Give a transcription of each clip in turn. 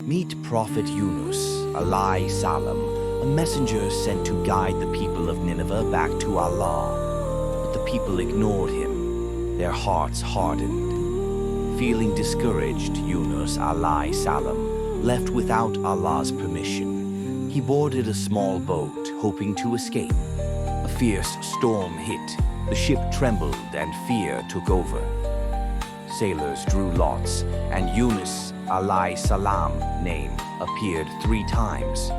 Meet Prophet Yunus, alayhi salam, a messenger sent to guide the people of Nineveh back to Allah. But the people ignored him, their hearts hardened. Feeling discouraged, Yunus, alayhi salam, left without Allah's permission. He boarded a small boat, hoping to escape. A fierce storm hit, the ship trembled and fear took over. Sailors drew lots, and Yunus, alayhi salam, name appeared 3 times.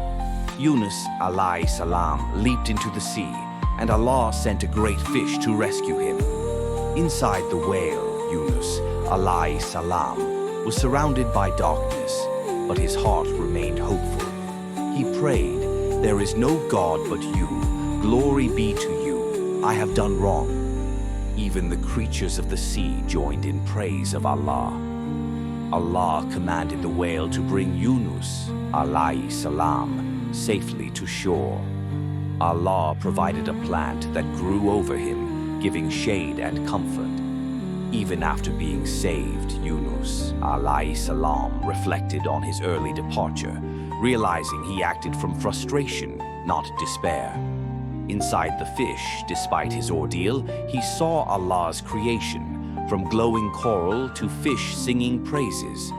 Yunus, alayhi salam, leaped into the sea, and Allah sent a great fish to rescue him. Inside the whale, Yunus, alayhi salam, was surrounded by darkness, but his heart remained hopeful. He prayed, "There is no God but you. Glory be to you. I have done wrong." Even the creatures of the sea joined in praise of Allah. Allah commanded the whale to bring Yunus, alayhi salam, safely to shore. Allah provided a plant that grew over him, giving shade and comfort. Even after being saved, Yunus, alayhi salam, reflected on his early departure, realizing he acted from frustration, not despair. Inside the fish, despite his ordeal, he saw Allah's creation, from glowing coral to fish singing praises.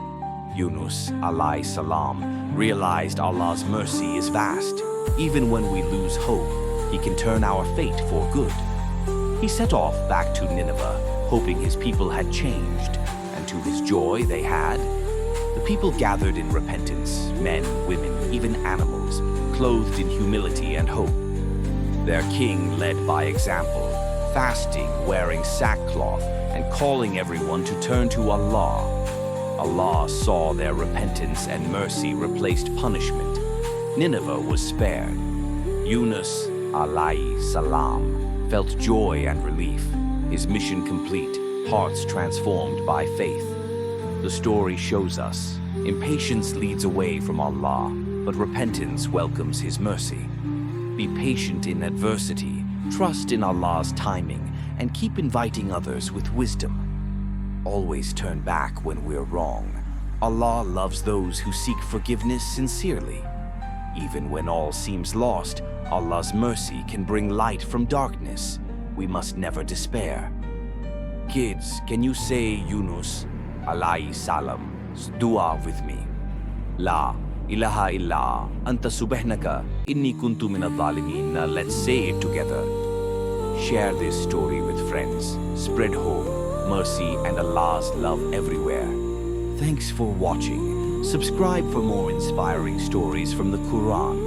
Yunus, alayhi salam, realized Allah's mercy is vast. Even when we lose hope, He can turn our fate for good. He set off back to Nineveh, hoping his people had changed, and to his joy they had. The people gathered in repentance, men, women, even animals, clothed in humility and hope. Their king led by example, fasting, wearing sackcloth, and calling everyone to turn to Allah. Allah saw their repentance and mercy replaced punishment. Nineveh was spared. Yunus, alayhi salam, felt joy and relief, his mission complete, hearts transformed by faith. The story shows us, impatience leads away from Allah, but repentance welcomes His mercy. Be patient in adversity, trust in Allah's timing, and keep inviting others with wisdom. Always turn back when we're wrong. Allah loves those who seek forgiveness sincerely. Even when all seems lost, Allah's mercy can bring light from darkness. We must never despair. Kids, can you say Yunus, alayhi salam's dua with me? La ilaha illa anta subhanaka inni kuntu minadh dhalimin. Now let's say it together. Share this story with friends. Spread hope, mercy, and Allah's love everywhere. Thanks for watching. Subscribe for more inspiring stories from the Quran.